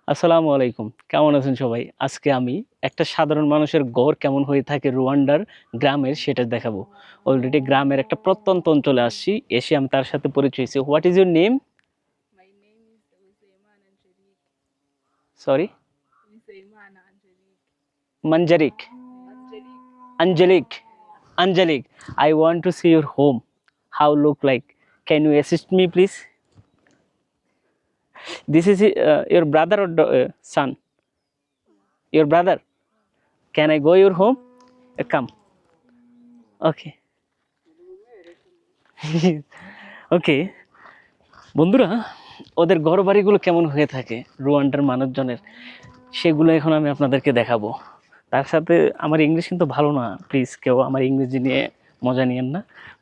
আসসালামু আলাইকুম। কেমন আছেন সবাই? আজকে আমি একটা সাধারণ মানুষের গড় কেমন হয়ে থাকে রুয়ান্ডার গ্রামের সেটা দেখাবো। অলরেডি গ্রামের একটা প্রত্যন্ত অঞ্চলে আসছি। এসে আমি তার সাথে পরিচয় হইছি। What is your name? My name is Uzeyman Angelique. Sorry? Uzeyman Angelique. Manjarik. Angelique. Angelic. Yes. Angelic. I want to see your home. How look like? Can you assist me please? This is your brother or son? Your brother. Can I go your home? Come. Okay. Okay. বন্ধুরা, ওদের ঘরবাড়িগুলো কেমন হয়ে থাকে রুয়ান্ডার মানুষজনের, সেগুলো এখন আমি আপনাদেরকে দেখাবো। তার সাথে আমার ইংলিশ কিন্তু ভালো না, প্লিজ কেউ আমার ইংরেজি নিয়ে মজা নিয়েন না।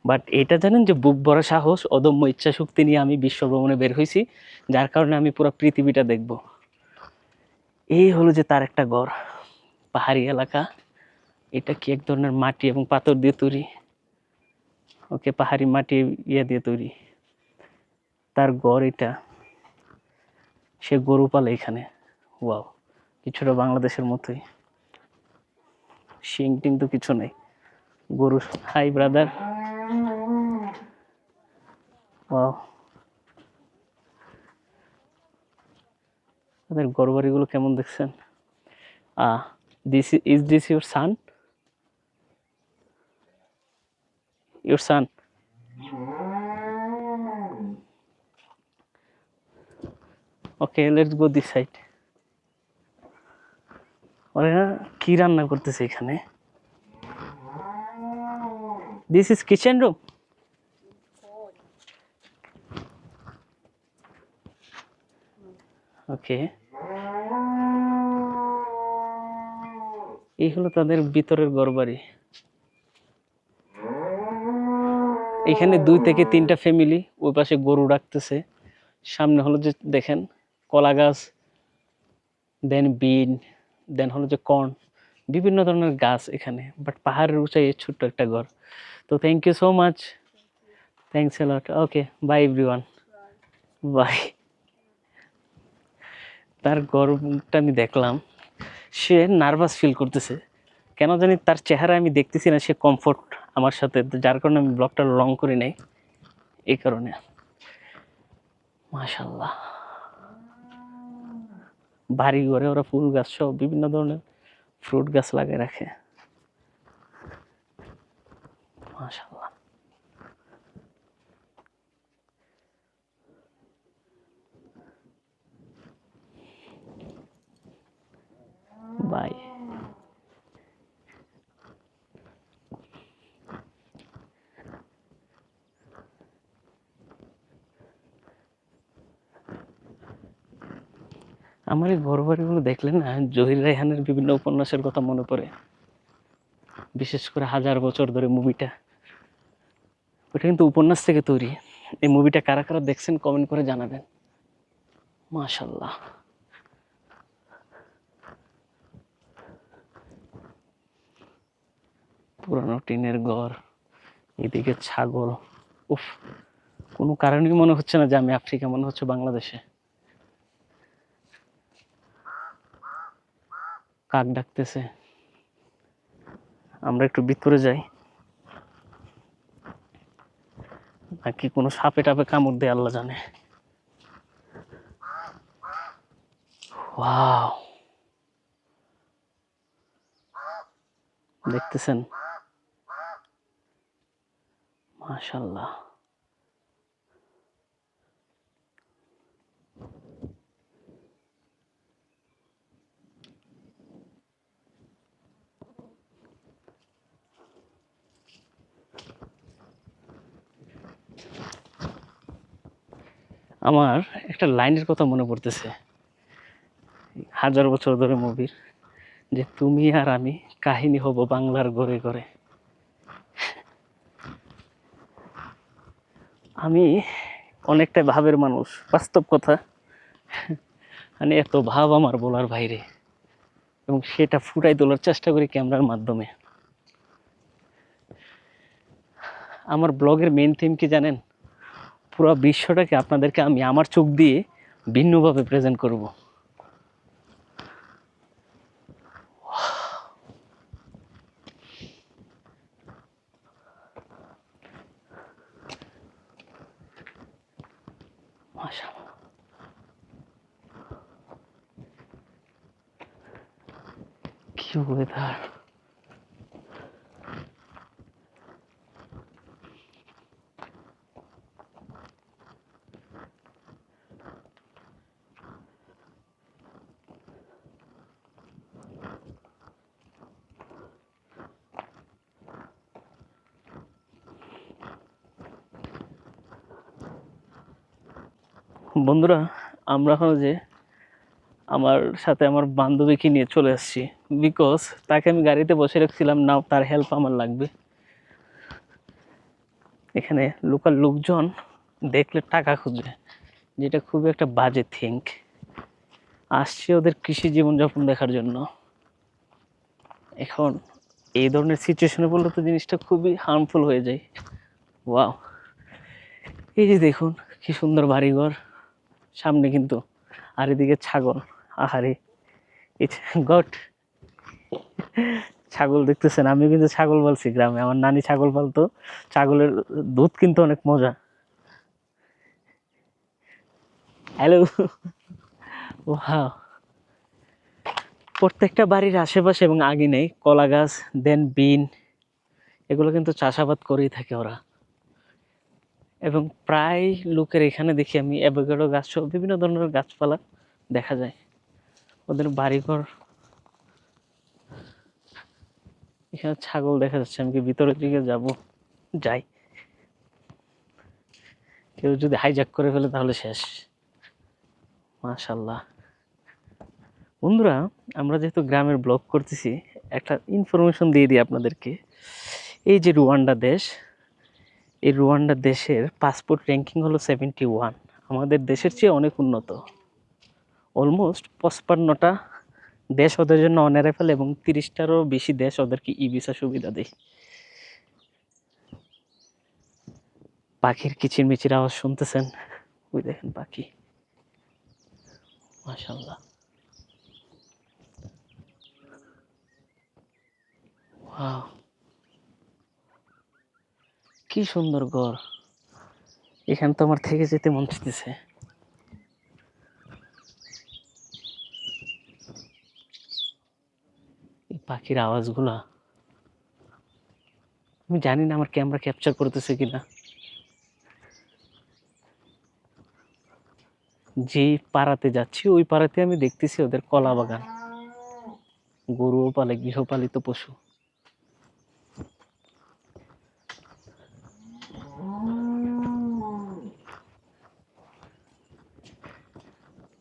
বাট এটা জানেন যে বুক ভরা সাহস, অদম্য ইচ্ছা শক্তি নিয়ে আমি বিশ্ব ভ্রমণে বের হয়েছি, যার কারণে আমি পুরো পৃথিবীটা দেখব। এই হলো যে তার একটা ঘর, পাহাড়ি এলাকা। এটা কি এক ধরনের মাটি এবং পাথর দিয়ে তৈরি। ওকে, পাহাড়ি মাটি দিয়ে তৈরি তার ঘর এটা। সে গরু পালে এখানে। ওয়াও, কিছুটা বাংলাদেশের মতোই। শিং টিং তো কিছু নেই, গরু। High brother. ওয়াও, তাদের ঘর বাড়িগুলো কেমন দেখছেন? This your son? Your son? Okay, let's go this side. ওরা কি রান্না করতেছে এখানে? This is kitchen room. Okay, এই হলো তাদের ভিতরের ঘরবাড়ি। এখানে 2 থেকে 3টা ফ্যামিলি, ওই পাশে গরু রাখতেছে। সামনে হলো যে দেখেন কলা গাছ, দেন বিন, দেন হলো যে কর্ন, বিভিন্ন ধরনের গাছ এখানে। বাট পাহাড়ের উঁচাই ছোট্ট একটা ঘর। তো thank you so much. Thanks a lot. Okay, bye everyone. Bye. Bye. তার গরমটা আমি দেখলাম, সে নার্ভাস ফিল করতেছে কেন জানি। তার চেহারা আমি দেখতেছি না সে কমফোর্ট আমার সাথে, যার কারণে আমি ব্লগটা লং করি নাই এই কারণে। মাশাল্লাহ, বাড়ি ঘরে ওরা ফুল গাছ সহ বিভিন্ন ধরনের ফ্রুট গাছ লাগিয়ে রাখে। মাশাল্লাহ। বাই। আমার এই ঘর বাড়িগুলো দেখলে না জহির রায়হানের বিভিন্ন উপন্যাসের কথা মনে পড়ে। বিশেষ করে 1000 বছর ধরে মুভিটা, ওটা কিন্তু উপন্যাস থেকে তৈরি। এই মুভিটা কারা কারা দেখছেন কমেন্ট করে জানাবেন। মাশাল্লাহ। পুরানো টিনের ঘর, এদিকে ছাগল। উফ, কোনো কারণেই মনে হচ্ছে না যে আমি আফ্রিকা, মনে হচ্ছে বাংলাদেশে। কাক ডাকতেছে, আমরা একটু ভিতরে যাই, নাকি কোনো সাপে টাপে কামড় দেয় আল্লাহ জানে। ওয়াও, দেখতেছেন? মাশাল্লাহ। আমার একটা লাইনের কথা মনে পড়তেছে 1000 বছর ধরে মুভির, যে তুমি আর আমি কাহিনী হব বাংলার ঘরে ঘরে। আমি অনেকটা ভাবের মানুষ, বাস্তব কথা। মানে এত ভাব আমার বলার বাইরে, এবং সেটা ফুটাই তোলার চেষ্টা করি ক্যামেরার মাধ্যমে। আমার ব্লগের মেইন থিম কি জানেন? পুরো বিশ্বটাকে আপনাদেরকে আমি আমার চোখ দিয়ে ভিন্নভাবে প্রেজেন্ট করব। ওয়েদার! বন্ধুরা, আমরা এখন যে আমার সাথে আমার বান্ধবীকে নিয়ে চলে আসছি, বিকজ তাকে আমি গাড়িতে বসে রাখছিলাম, নাও তার হেল্প আমার লাগবে। এখানে লোকাল লোকজন দেখলে টাকা খুঁজবে, যেটা খুবই একটা বাজে থিঙ্ক। আসছে ওদের কৃষি জীবনযাপন দেখার জন্য। এখন এই ধরনের সিচুয়েশনে পড়লে তো জিনিসটা খুবই হার্মফুল হয়ে যায়। ওয়াও, এই যে দেখুন কি সুন্দর বাড়িঘর সামনে কিন্তু, আর এদিকে ছাগল। আহারে, গট, ছাগল দেখতেছেন? আমি কিন্তু ছাগল পালছি গ্রামে, আমার নানি ছাগল পালতো। ছাগলের দুধ কিন্তু অনেক মজা। Hello, wow! প্রত্যেকটা বাড়ির আশেপাশে এবং আঙিনায় কলা গাছ, দেন বিন, এগুলো কিন্তু চাষাবাদ করেই থাকে ওরা। এবং প্রায় লোকের এখানে দেখি আমি অ্যাভোকাডো গাছ সহ বিভিন্ন ধরনের গাছপালা দেখা যায়। ওদের বাড়িঘর। এখানে ছাগল দেখা যাচ্ছে, আমি কি ভিতরের দিকে যাব? যাই, কেউ যদি হাইজ্যাক করে ফেলে তাহলে শেষ। মাশাল্লাহ। বন্ধুরা, আমরা যেহেতু গ্রামের ব্লগ করতেছি, একটা ইনফরমেশন দিয়ে দিই আপনাদেরকে। এই যে রুয়ান্ডা দেশ, এই রুয়ান্ডা দেশের পাসপোর্ট র্যাঙ্কিং হলো 71, আমাদের দেশের চেয়ে অনেক উন্নত। অলমোস্ট 55টা দেশ ওদের জন্য অনারেবল এবং 30টারও বেশি দেশ ওদেরকে ই ভিসা সুবিধা দেয়। পাখির কিচিরমিচির আওয়াজ শুনতেছেন? ওই দেখেন পাখি, মাশাআল্লাহ। ওয়াও, কি সুন্দর ঘর! এখানে তো আমার থেকে যেতে মন চাইতেছে। এই পাখির আওয়াজগুলা, আমি জানি না আমার ক্যামেরা ক্যাপচার করতেছে কিনা। যেই পাড়াতে যাচ্ছি ওই পাড়াতে আমি দেখতেছি ওদের কলা বাগান। গরুও পালে, গৃহপালিত পশু।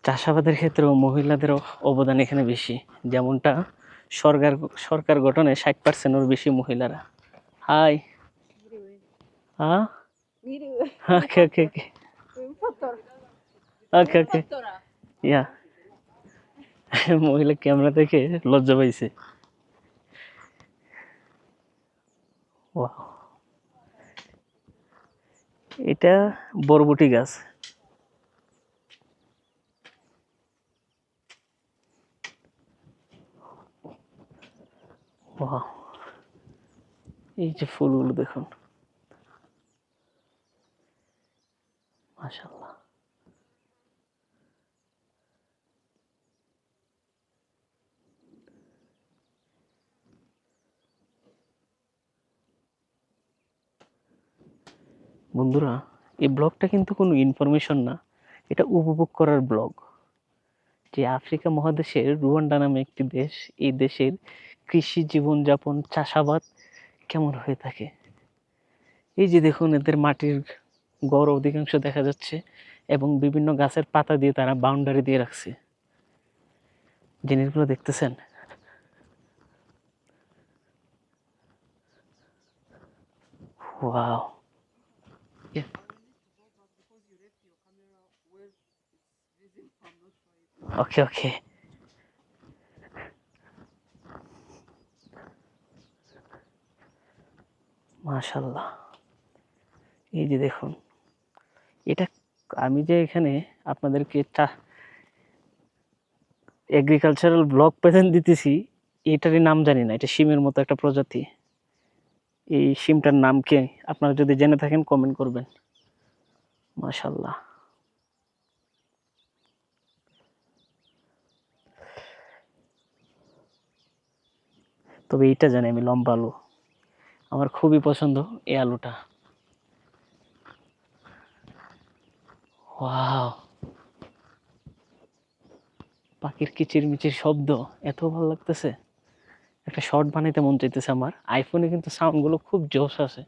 চাষাবাদের ক্ষেত্রেও মহিলাদেরও অবদান এখানে বেশি, যেমনটা সরকার সরকার গঠনে 60%-এর বেশি মহিলারা। হাই, হ্যাঁ, ওকে ওকে ওকে ওকে ওকে, ইয়া। মহিলা ক্যামেরা দেখে লজ্জা পাইছে। ওয়াও, এটা বরবটি গাছ। ওয়াও, এই যে ফুলগুলো দেখুন, মাশাআল্লাহ। বন্ধুরা, এই ব্লগটা কিন্তু কোনো ইনফরমেশন না, এটা উপভোগ করার ব্লগ। যে আফ্রিকা মহাদেশের রুয়ান্ডা নামে একটি দেশ, এই দেশের কৃষি জীবনযাপন, চাষাবাদ কেমন হয়ে থাকে। এই যে দেখুন এদের মাটির ঘর অধিকাংশ দেখা যাচ্ছে, এবং বিভিন্ন গাছের পাতা দিয়ে তারা বাউন্ডারি দিয়ে রাখছে। জিনিসগুলো দেখতেছেন? ওয়াও, ওকে ওকে। মাশাল্লাহ, এই যে দেখুন, এটা আমি যে এখানে আপনাদেরকে এগ্রিকালচারাল ব্লগ প্রেজেন্ট দিতেছি, এটারই নাম জানি না। এটা শিমের মতো একটা প্রজাতি। এই শিমটার নাম কি আপনারা যদি জেনে থাকেন কমেন্ট করবেন। মাশাল্লাহ। তবে এইটা জানি আমি, লম্বা আলু আমার খুবই পছন্দ এই আলুটা। ওয়াও, পাখির কিচিরমিচির শব্দ এত ভালো লাগতেছে, একটা শর্ট বানাইতে মন চাইতেছে আমার। আইফোনে কিন্তু সাউন্ডগুলো খুব জোশ আছে।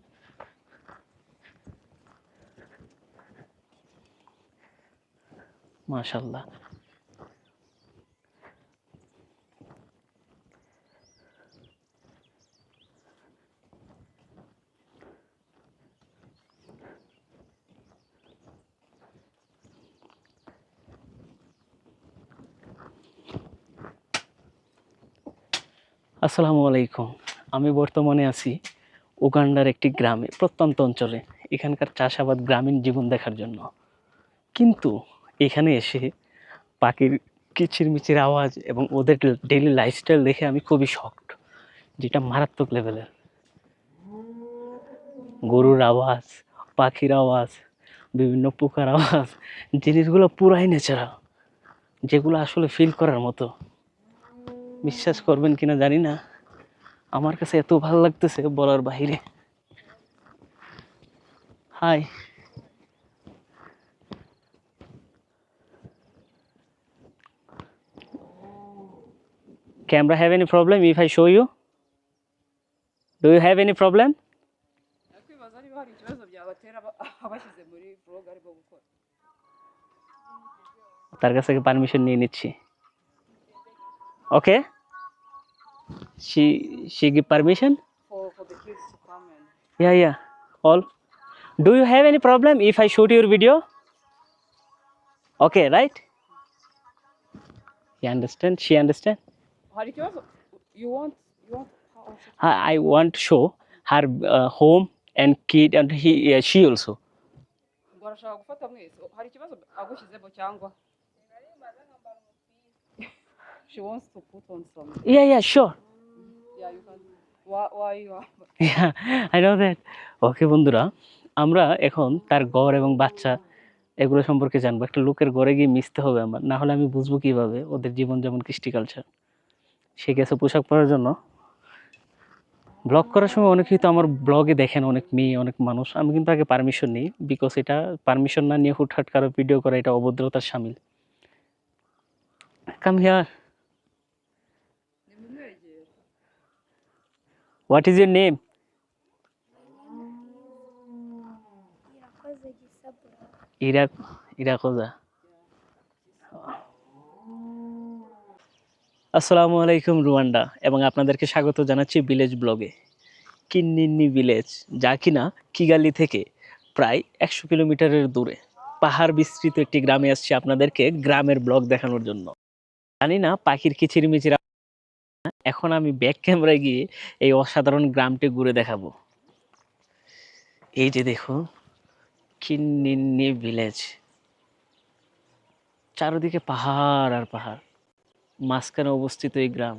মাশাল্লাহ। আসসালামু আলাইকুম। আমি বর্তমানে আছি উগান্ডার একটি গ্রামে, প্রত্যন্ত অঞ্চলে। এখানকার চাষাবাদ, গ্রামীণ জীবন দেখার জন্য। কিন্তু এখানে এসে পাখির কিচিরমিচির আওয়াজ এবং ওদের ডেইলি লাইফস্টাইল দেখে আমি খুবই শকড, যেটা মারাত্মক লেভেলের। গরুর আওয়াজ, পাখির আওয়াজ, বিভিন্ন পোকার আওয়াজ, জিনিসগুলো পুরাই ন্যাচারাল, যেগুলো আসলে ফিল করার মতো। বিশ্বাস করবেন কিনা জানি না, আমার কাছে এত ভালো লাগতেছে বলার বাহিরে। Hi, camera have any problem if I show you? Do you have any problem? Nakwibaza niba hari ikibazo byabatera abashyize muri vlog arimo gukora. তার কাছ থেকে পারমিশন নিয়ে নিচ্ছি। ওকে, she give permission? For the kids to come and Yeah, all. Do you have any problem if I shoot your video? Okay, right? You understand? She understand? hari ikibazo you want I want to show her home and kid and she also. ngo arashaka gufata mwese hari ikibazo agushyizemo cyangwa she wants to put on some Yeah, sure. yeah you can why you are Yeah, I know that. ওকে বন্ধুরা, আমরা এখন তার ঘর এবং বাচ্চা এগুলো সম্পর্কে জানবো। একটা লোকের ঘরে গিয়ে মিশতে হবে আমার, না হলে আমি বুঝবো কিভাবে ওদের জীবন যেমন, কৃষ্টি কালচার। সে গেছে পোশাক পরার জন্য। ব্লগ করার সময় অনেকেই তো আমার ব্লগে দেখেন, অনেক মেয়ে, অনেক মানুষ। আমি কিন্তু আগে পারমিশন নিই, বিকজ এটা পারমিশন না নিয়ে হুটহাট কারো ভিডিও করা, এটা অভদ্রতার শামিল। Come here. nimumwegere what is your name? Irakoze Gisabura. Irakoze. আসসালামু আলাইকুম রুয়ান্ডা, এবং আপনাদেরকে স্বাগত জানাচ্ছি ভিলেজ ব্লগে। কিন্নিন্নি ভিলেজ, যা কিনা কিগালি থেকে প্রায় 100 কিলোমিটারের দূরে, পাহাড় বিস্তৃত একটি গ্রামে আসছি আপনাদেরকে গ্রামের ব্লগ দেখানোর জন্য। জানি না পাখির কিচিরমিচির। এখন আমি ব্যাক ক্যামেরায় গিয়ে এই অসাধারণ গ্রামটি ঘুরে দেখাবো। এই যে দেখুন, কিন্নিন্নি ভিলেজ, চারিদিকে পাহাড় আর পাহাড়, মাঝখানে অবস্থিত এই গ্রাম।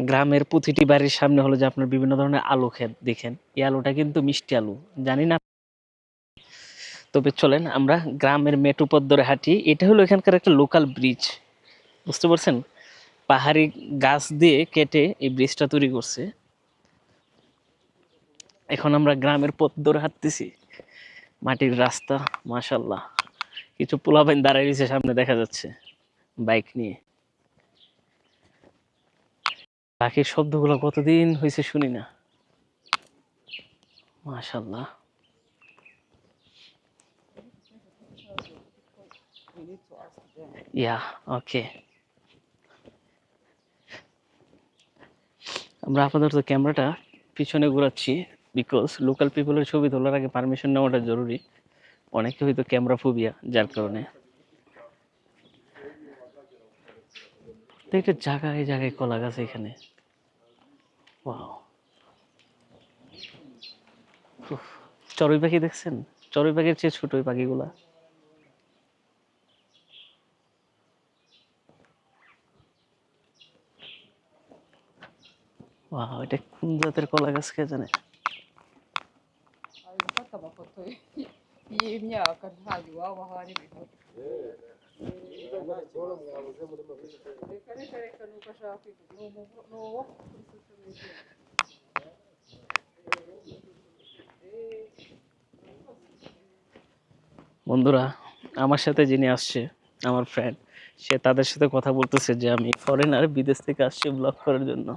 গ্রামের প্রতিটি বাড়ির সামনে হলো যে আপনার বিভিন্ন ধরনের আলু ক্ষেত। দেখেন এই আলুটা কিন্তু মিষ্টি আলু, জানি না। তবে চলেন আমরা গ্রামের মেঠো পথ ধরে হাঁটি। এটা হলো এখানকার একটা লোকাল ব্রিজ, বুঝতে পারছেন? পাহাড়ি গাছ দিয়ে কেটে এই ব্রিজটা তৈরি করছে। এখন আমরা গ্রামের পথ ধরে হাঁটতেছি, মাটির রাস্তা। মাশাল্লাহ, কিছু পোলাপাইন দাঁড়ায় রয়েছে সামনে, দেখা যাচ্ছে বাইক নিয়ে। পাখির শব্দগুলো কতদিন হয়েছে শুনি না। মাশাল্লাহ। we need to ask them ইয়া, ওকে। আমরা আপাতত ক্যামেরাটা পিছনে ঘোরাচ্ছি, বিকজ লোকাল পিপলের ছবি তোলার আগে পারমিশন নেওয়াটা জরুরি। অনেকে হয়তো ক্যামেরা ফোবিয়া, যার কারণে। একটা জায়গায় জায়গায় কলা গাছ এখানে। ওয়াও, চড়ুই পাখি দেখছেন? চড়ুই পাখির চেয়ে ছোট ওই পাখিগুলা। ওয়াও, এটা কোন জাতের কলা গাছ কে জানে? ari gufata amafoto y'imyaka ntabwo iwabo hari ibifoto Reka nuko ashaka kwivuga ni uwo kuri social media বন্ধুরা, আমার সাথে যিনি আসছে আমার ফ্রেন্ড, সে তাদের সাথে কথা বলতেছে যে আমি ফরেনার, বিদেশ থেকে আসছি ব্লগ করার জন্য।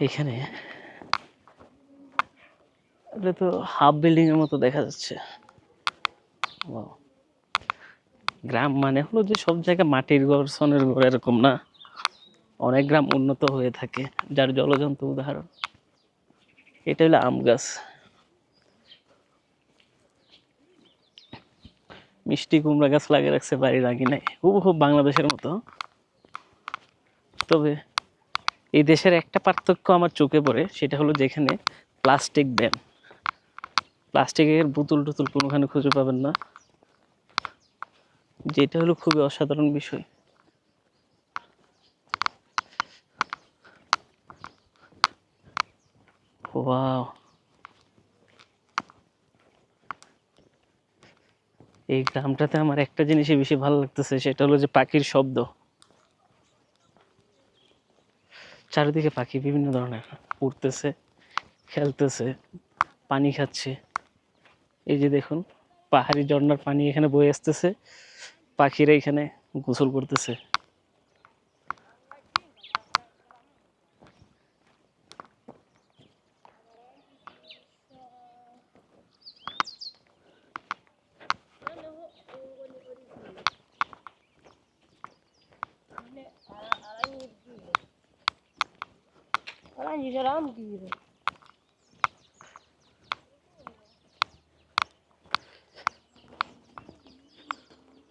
এখানে এটা তো হাফ বিল্ডিং এর মতো দেখা যাচ্ছে। Wow! গ্রাম মানে হলো যে সব জায়গায় মাটির ঘর, সনের ঘর এরকম না, অনেক গ্রাম উন্নত হয়ে থাকে, যার জলজন্ত উদাহরণ এটা হলো আম গাছ। মিষ্টি কুমড়া গাছ লাগিয়ে রাখছে বাড়ির আঙিনায়, হুবহু বাংলাদেশের মতো। তবে এই দেশের একটা পার্থক্য আমার চোখে পড়ে, সেটা হলো যেখানে প্লাস্টিক ব্যান, প্লাস্টিকের বোতল টোতল কোনোখানে খুঁজে পাবেন না, যেটা হলো খুবই অসাধারণ বিষয়। ওয়াও! এই গ্রামটাতে আমার একটা জিনিসই বেশি ভালো লাগতেছে, সেটা হলো যে পাখির শব্দ। চারিদিকে পাখি বিভিন্ন ধরনের উড়তেছে, খেলতেছে, পানি খাচ্ছে। এই যে দেখুন, পাহাড়ি ঝর্ণার পানি এখানে বয়ে আসতেছে, পাখিরা এখানে গোসল করতেছে।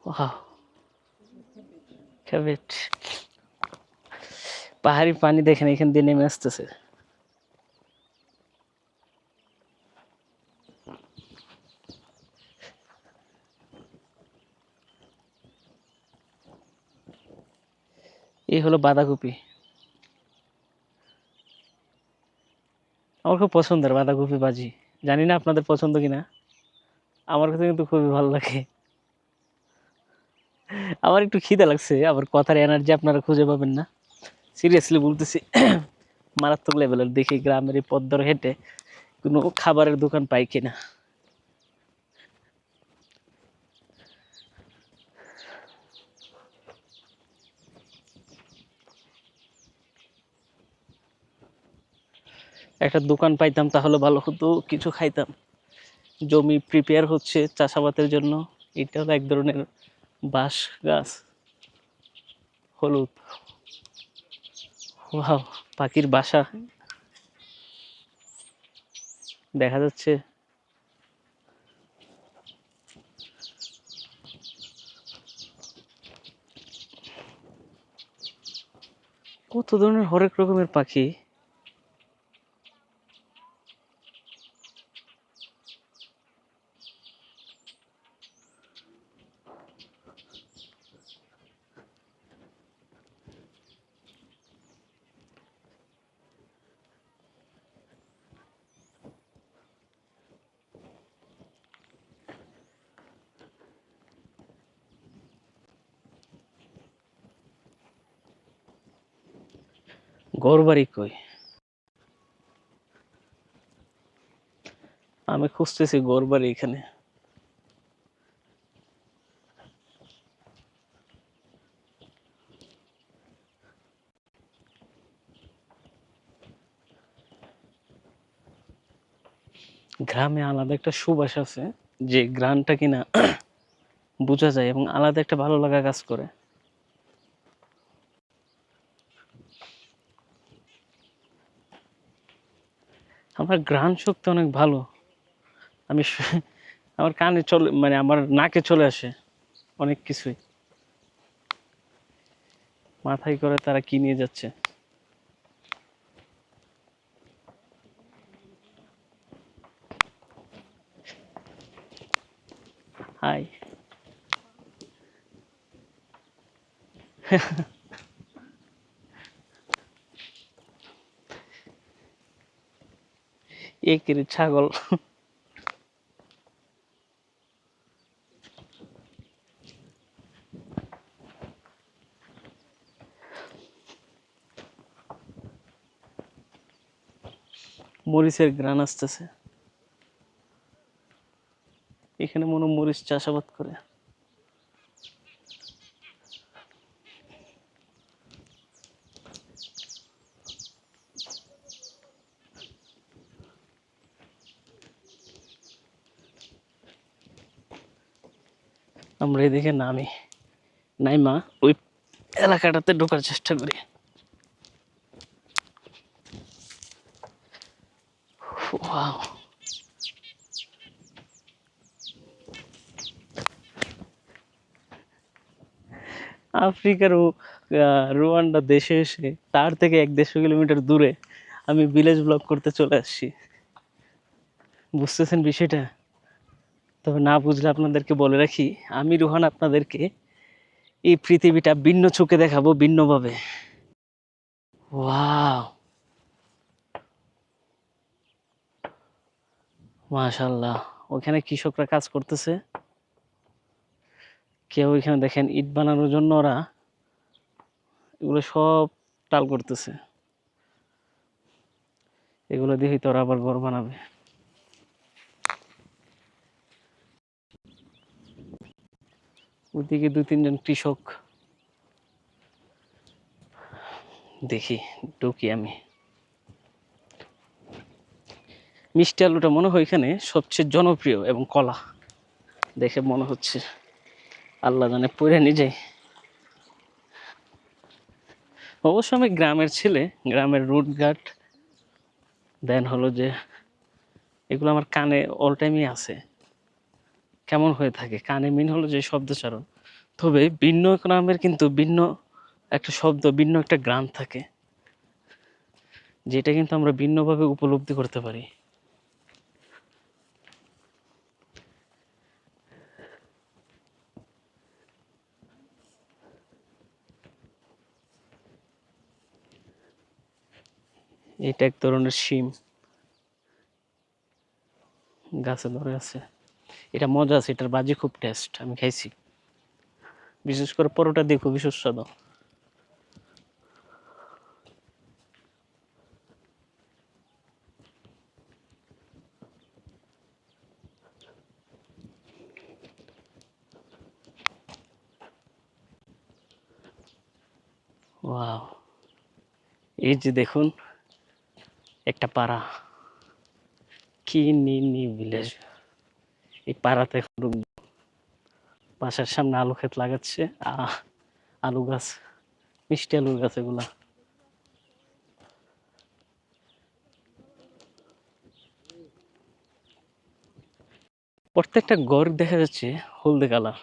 ওয়াও! ক্যাবেট, পাহাড়ি পানি দেখেন এখান দিয়ে নেমে আসতেছে। এই হলো বাঁধাকপি। আমার খুব পছন্দের বাঁধাকপি ভাজি। জানি না আপনাদের পছন্দ কিনা, আমার কাছে কিন্তু খুবই ভালো লাগে। আমার একটু খিদে লাগছে, আবার কথার এনার্জি আপনারা খুঁজে পাবেন না, সিরিয়াসলি বলতেছি। মারাত্মক লেভেলের। দেখি গ্রামের এই পথ ধরে হেঁটে কোনো খাবারের দোকান পাই কিনা। একটা দোকান পাইতাম তাহলে ভালো হতো, কিছু খাইতাম। জমি প্রিপেয়ার হচ্ছে চাষাবাদের জন্য। এটা হলো এক ধরনের বাঁশ গাছ, হলুদ। ওয়াও! পাখির বাসা দেখা যাচ্ছে। কত ধরনের হরেক রকমের পাখি। ঘরবাড়ি কই? আমি খুঁজতেছি ঘরবাড়ি এখানে। গ্রামে আলাদা একটা সুবাস আছে, যে গ্রামটা কিনা বোঝা যায় এবং আলাদা একটা ভালো লাগা কাজ করে। আমার ঘ্রাণ শক্তি অনেক ভালো। আমি আমার কানে চলে, মানে আমার নাকে চলে আসে অনেক কিছুই। মাথায় করে তারা কি নিয়ে যাচ্ছে। হাই! একের ছাগল। মরিচের গ্রান আসতেছে। এখানে মনে হয় মরিচ চাষাবাদ করে। আমরা এদিকে নামি, নাইমা ওই এলাকাটাতে ঢোকার চেষ্টা করি। ওয়াও, আফ্রিকার রুয়ান্ডা দেশে এসে তার থেকে 150 কিলোমিটার দূরে আমি ভিলেজ ব্লগ করতে চলে আসছি। বুঝতেছেন বিষয়টা? তবে না বুঝলে আপনাদেরকে বলে রাখি, আমি রুহান আপনাদেরকে এই পৃথিবীটা ভিন্ন চোখে দেখাবো, ভিন্নভাবে। ওয়াও, মাশাআল্লাহ। ওখানে কৃষকরা কাজ করতেছে। কেউ এখানে দেখেন ইট বানানোর জন্য ওরা এগুলো সব টাল করতেছে। এগুলো দিয়ে হয়তো ওরা আবার ঘর বানাবে। ওদিকে 2-3 জন কৃষক দেখি, ঢুকি আমি। মিষ্টি আলুটা মনে হয় এখানে সবচেয়ে জনপ্রিয়, এবং কলা দেখে মনে হচ্ছে। আল্লাহ জানে, পড়ে নিয়ে যাই। অবশ্য আমি গ্রামের ছেলে, গ্রামের রুটঘাট, দেন হলো যে এগুলো আমার কানে অল টাইমই আছে। কেমন হয়ে থাকে কানে, মিন হলো যে শব্দচারণ। তবে ভিন্ন গ্রামের কিন্তু ভিন্ন একটা শব্দ, ভিন্ন একটা গ্রাম থাকে, যেটা কিন্তু আমরা ভিন্নভাবে উপলব্ধি করতে পারি। এটা এক ধরনের শিম, গাছে ধরে আছে। এটা মজা আছে, এটার বাজি খুব টেস্ট, আমি খাইছি। বিশেষ করে পরোটা দিয়ে খুবই সুস্বাদু। ওয়াও, এই যে দেখুন একটা পাড়া, কি নি ভিলেজ। এই পাড়াতে এখন ঢুকবো। বাসার সামনে আলু ক্ষেত লাগাচ্ছে, আলু গাছ, মিষ্টি আলুর গাছ এগুলা। প্রত্যেকটা ঘর দেখা যাচ্ছে হলদে কালার।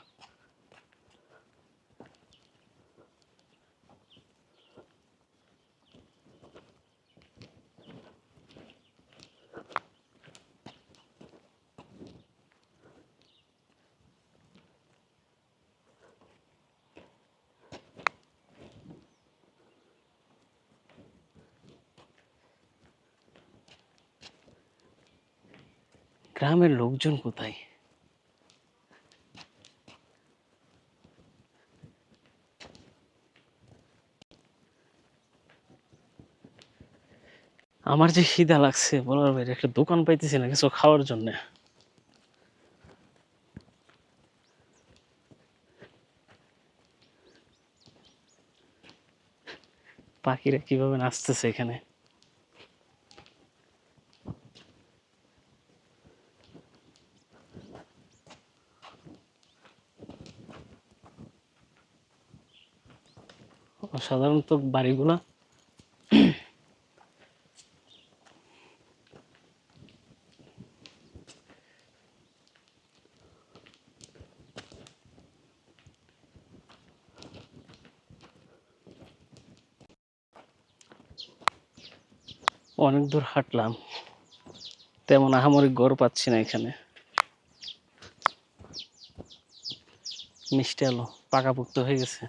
গ্রামের লোকজন কোথায়? আমার যে খিদা লাগছে বলার বাইরে, একটা দোকান পাইতেছি না কিছু খাওয়ার জন্য। পাখিরা কিভাবে নাচতেছে এখানে। সাধারণত বাড়িগুলা অনেক দূর হাঁটলাম, তেমন আহামরি গড় পাচ্ছি না এখানে। মিষ্টি আলু পাকাপোক্ত হয়ে গেছে,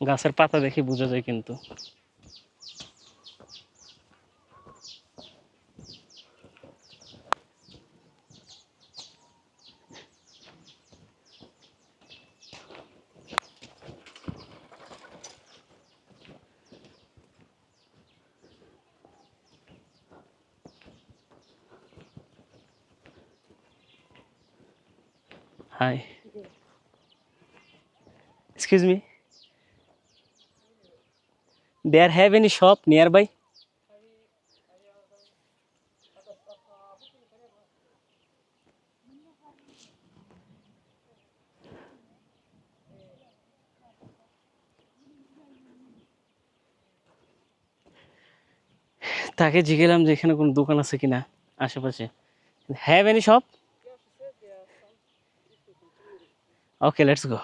গাছের পাতা দেখে বোঝা যায় কিন্তু। Hi. Excuse me. There have any shop nearby? তাকে জিজ্ঞেলাম যে এখানে কোনো দোকান আছে কিনা আশেপাশে। Have any shop? Okay, let's গো।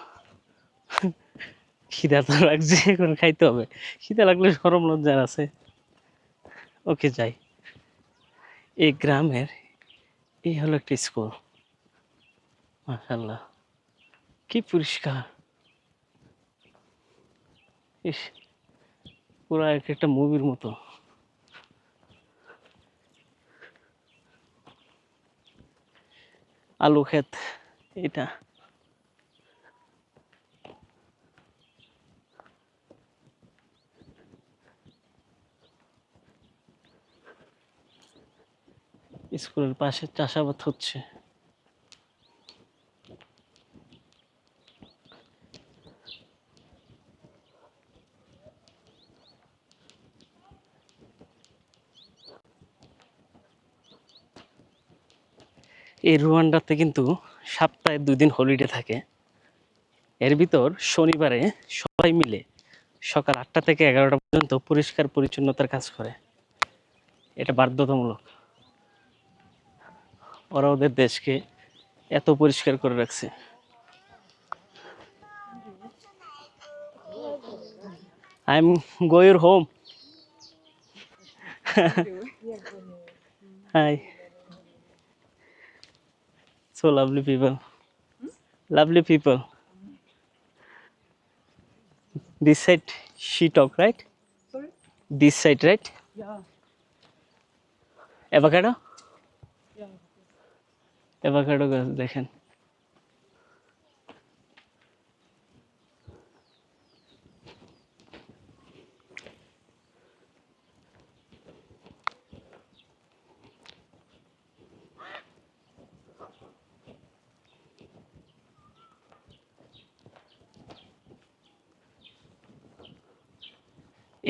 খিদা তো লাগছে, এখন খাইতে হবে। খিদা লাগলে সরম লজ্জার আছে। ওকে, যাই। এই গ্রামের এই হলো একটা স্কুল। মাশাআল্লাহ, কি পরিষ্কার! ইস, পুরো এক একটা মুভির মতো। আলু ক্ষেত এটা। স্কুলের পাশে চাষাবাদ হচ্ছে। এই রুয়ান্ডাতে কিন্তু সপ্তাহে 2 দিন হলিডে থাকে। এর ভিতর শনিবারে সবাই মিলে সকাল 8টা থেকে 11টা পর্যন্ত পরিষ্কার পরিচ্ছন্নতার কাজ করে। এটা বাধ্যতামূলক। ওরা ওদের দেশকে এত পরিষ্কার করে রাখছে। I am going home. Hi. So lovely people. Lovely people. This side she talk, right? Sorry? This side, right? Yeah. Avocado? Yeah. Avocado গাছ দেখেন।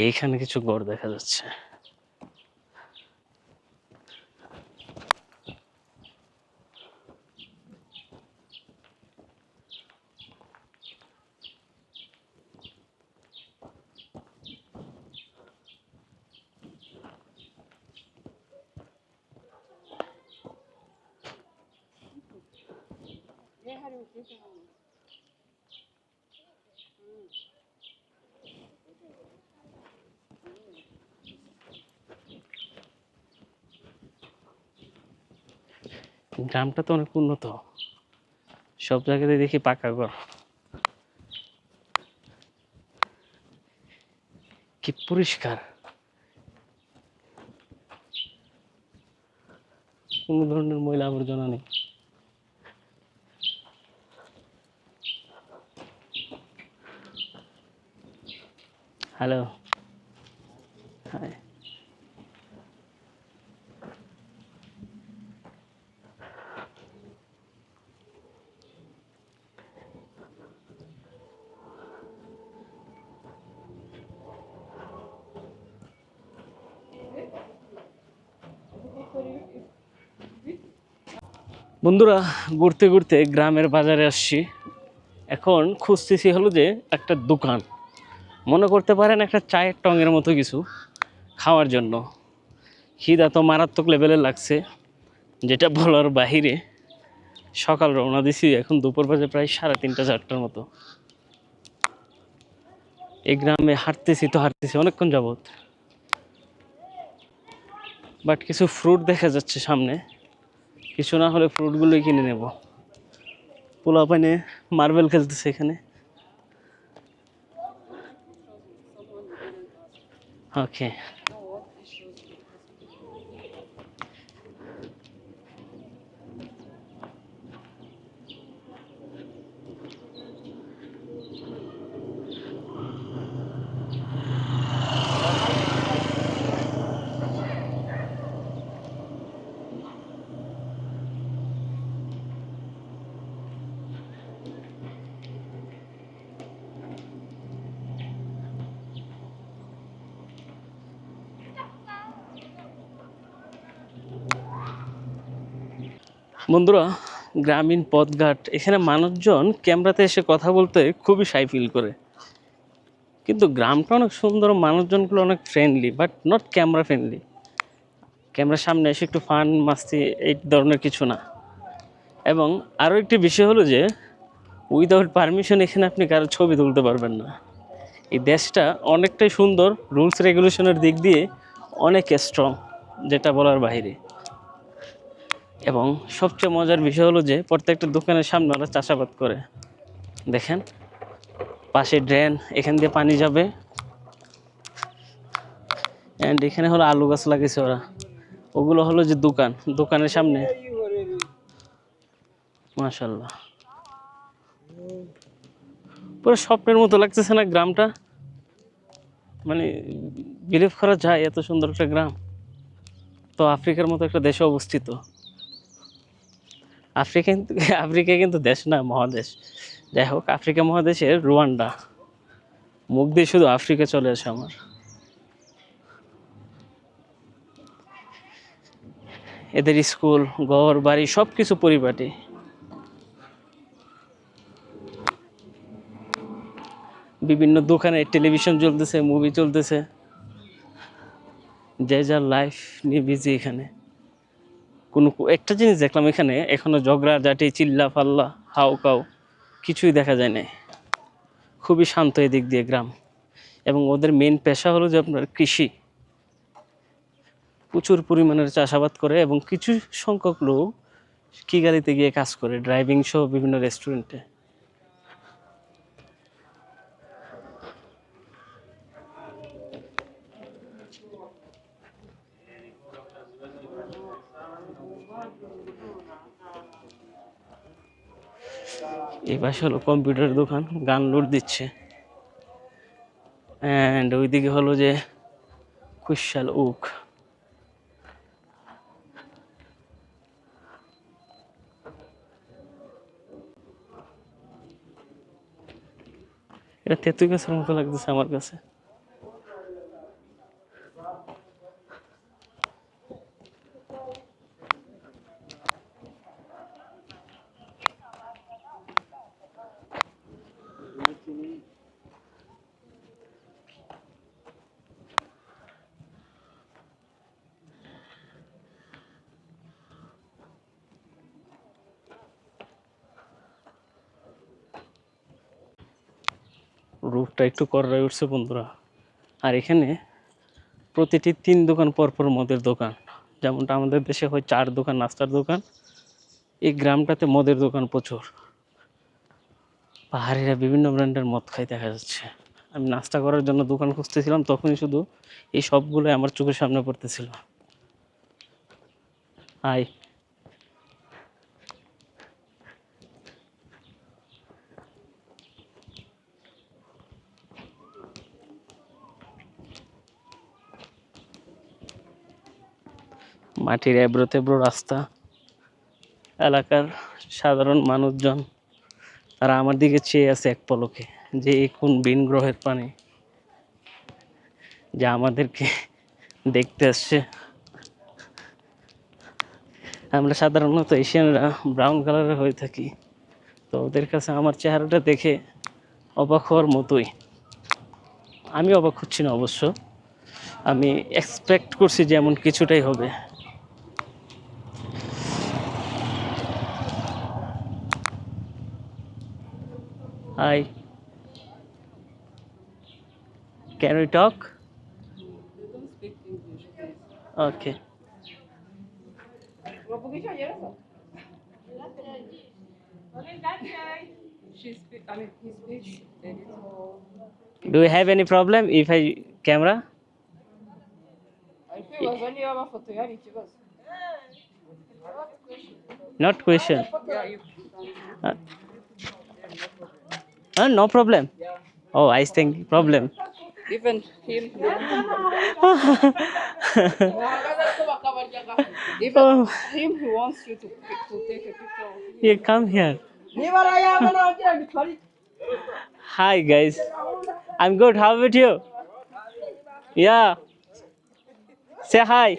এইখানে কিছু ঘর দেখা যাচ্ছে। Yeah, how do you think of it? গ্রামটা তো অনেক উন্নত, সব জায়গাতে দেখি পাকা ঘর। কি পরিষ্কার, কোনো ধরনের ময়লা আবর্জনা নেই। Hello, hi. বন্ধুরা, ঘুরতে ঘুরতে গ্রামের বাজারে আসছি। এখন খুঁজতেছি হলো যে একটা দোকান, মনে করতে পারেন একটা চায়ের টঙের মতো কিছু খাওয়ার জন্য। খিদা তো মারাত্মক লেভেলের লাগছে, যেটা বলার বাহিরে। সকাল রওনা দিছি, এখন দুপুর বাজে প্রায় 3:30 4টার মতো। এই গ্রামে হাঁটতেছি অনেকক্ষণ যাবত, বাট কিছু ফ্রুট দেখা যাচ্ছে সামনে। কিছু না হলে ফ্রুটগুলোই কিনে নেব। পোলাপানে মার্বেল খেলতেছে এখানে। ওকে, No, it shows me. বন্ধুরা, গ্রামীণ পথঘাট, এখানে মানুষজন ক্যামেরাতে এসে কথা বলতে খুবই শাই ফিল করে, কিন্তু গ্রামটা অনেক সুন্দর, মানুষজনগুলো অনেক friendly, but not camera friendly. ক্যামেরার সামনে এসে একটু ফান মাস্তি এই ধরনের কিছু না। এবং আরও একটি বিষয় হলো যে উইদাউট পারমিশন এখানে আপনি কারো ছবি তুলতে পারবেন না। এই দেশটা অনেকটাই সুন্দর, রুলস রেগুলেশনের দিক দিয়ে অনেক স্ট্রং, যেটা বলার বাইরে। এবং সবচেয়ে মজার বিষয় হলো যে প্রত্যেকটা দোকানের সামনে ওরা চাষাবাদ করে। দেখেন, পাশে ড্রেন, এখান দিয়ে পানি যাবে। অ্যান্ড এখানে হলো আলু গাছ লাগিয়েছে ওরা, ওগুলো হলো যে দোকানের সামনে। মাশাল্লাহ, পুরো স্বপ্নের মতো লাগতেছে না গ্রামটা? মানে বিলিভ করা যায় এত সুন্দর একটা গ্রাম। তো আফ্রিকার মতো একটা দেশে অবস্থিত। আফ্রিকা কিন্তু দেশ না, মহাদেশ। যাই হোক, আফ্রিকা মহাদেশের রুয়ান্ডা। মুখ দিয়ে শুধু আফ্রিকা চলে আসে আমার। এদের স্কুল, ঘর বাড়ি সব কিছু পরিপাটি। বিভিন্ন দোকানে টেলিভিশন চলতেছে, মুভি চলতেছে, যে যার লাইফ নিয়ে বিজি। এখানে কোনো একটা জিনিস দেখলাম, এখানে এখনো ঝগড়া ঝাঁটি, চিল্লা ফাল্লা, হাউ কাউ কিছুই দেখা যায় না। খুবই শান্ত এদিক দিয়ে গ্রাম। এবং ওদের মেন পেশা হলো যে আপনার কৃষি। প্রচুর পরিমাণের চাষাবাদ করে এবং কিছু সংখ্যক লোক কিগালিতে গিয়ে কাজ করে, ড্রাইভিং সহ বিভিন্ন রেস্টুরেন্টে। এই পাশে হলো কম্পিউটার দোকান, গান লোড দিচ্ছে। অ্যান্ড ওইদিকে হলো যে কুশাল ওক। এটা তেঁতুল গাছের মতো লাগতেছে আমার কাছে। রূপটা একটু করড়ায় উঠছে বন্ধুরা। আর এখানে প্রতিটি 3 দোকান পরপর মদের দোকান। যেমনটা আমাদের দেশে হয় 4 দোকান নাস্তার দোকান, এই গ্রামটাতে মদের দোকান প্রচুর। পাহাড়িরা বিভিন্ন ব্র্যান্ডের মদ খাই দেখা যাচ্ছে। আমি নাস্তা করার জন্য দোকান খুঁজতেছিলাম, তখনই শুধু এই সবগুলো আমার চোখের সামনে পড়তেছিল। হাই, মাটির এবড়ো তেবড়ো রাস্তা। এলাকার সাধারণ মানুষজন তারা আমার দিকে চেয়ে আছে এক পলকে, যে এই কোন ভিন গ্রহের প্রাণী যা আমাদেরকে দেখতে আসছে। আমরা সাধারণত এশিয়ানরা ব্রাউন কালারের হয়ে থাকি, তো ওদের কাছে আমার চেহারাটা দেখে অবাক হওয়ার মতোই। আমি অবাক হচ্ছি না অবশ্য, আমি এক্সপেক্ট করছি যে এমন কিছুটাই হবে। Hi, can we talk? They don't speak English, please. Okay. Lo pochi c'è ieri so. She speak, I mean, he speaks a little. Do you have any problem if I camera? Ariko ibibazo niba amafoto yari ikibazo. Not question. Yeah, you. No problem. Oh I think problem. Even him. Even him, he wants you to take a picture of him. You come here. Hi guys, I'm good. How about you? Yeah. Say hi.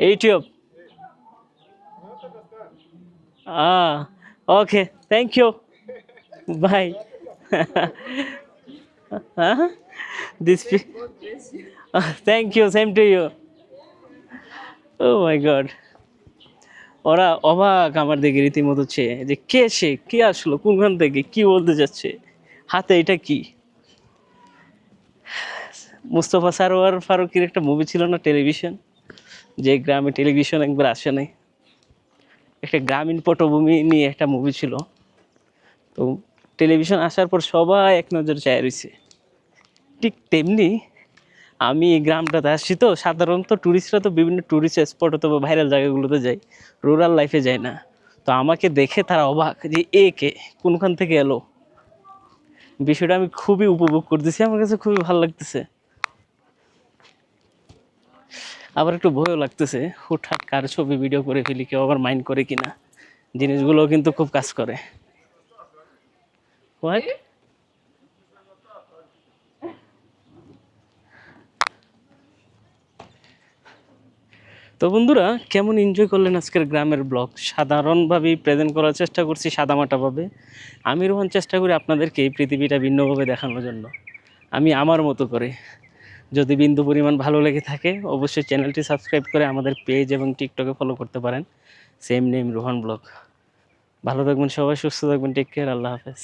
YouTube. Ah, okay. Thank you. Bye. Huh? This. God bless you. Thank you. Same to you. Oh my God. ওরা অবাক আমার দিকে রীতিমতো চেয়ে যে কে সে, কে আসলো, কোনখান থেকে, কি বলতে যাচ্ছে, হাতে এটা কি। মুস্তফা সারোয়ার ফারুকের একটা মুভি ছিল না টেলিভিশন, যে গ্রামে টেলিভিশন একবার আসে নাই, একটা গ্রামীণ পটভূমি নিয়ে একটা মুভি ছিল। তো টেলিভিশন আসার পর সবাই এক নজর চায় রয়েছে, ঠিক তেমনি আমি এই গ্রামটাতে আসছি। তো সাধারণত ট্যুরিস্টরা তো বিভিন্ন ট্যুরিস্ট স্পট অথবা ভাইরাল জায়গাগুলোতে যায়, রুরাল লাইফে যায় না। তো আমাকে দেখে তারা অবাক যে এ কে, কোনখান থেকে এলো। বিষয়টা আমি খুবই উপভোগ করতেছি, আমার কাছে খুবই ভালো লাগতেছে, আবার একটু ভয়ও লাগতেছে, হুটহাট কার ছবি ভিডিও করে ফেলি, কেউ আবার মাইন্ড করে কিনা। জিনিসগুলো কিন্তু খুব কাজ করে। হোয়াট? তো বন্ধুরা, কেমন এনজয় করলেন আজকের গ্রামের ব্লগ? সাধারণভাবেই প্রেজেন্ট করার চেষ্টা করছি, সাদামাটাভাবে। আমি রোহন চেষ্টা করি আপনাদেরকে এই পৃথিবীটা ভিন্নভাবে দেখানোর জন্য, আমি আমার মতো করে। যদি বিন্দু পরিমাণ ভালো লেগে থাকে অবশ্যই চ্যানেলটি সাবস্ক্রাইব করে আমাদের পেজ এবং টিকটকে ফলো করতে পারেন, সেম নেম রোহন ব্লগ। ভালো থাকবেন সবাই, সুস্থ থাকবেন, টেক কেয়ার, আল্লাহ হাফেজ।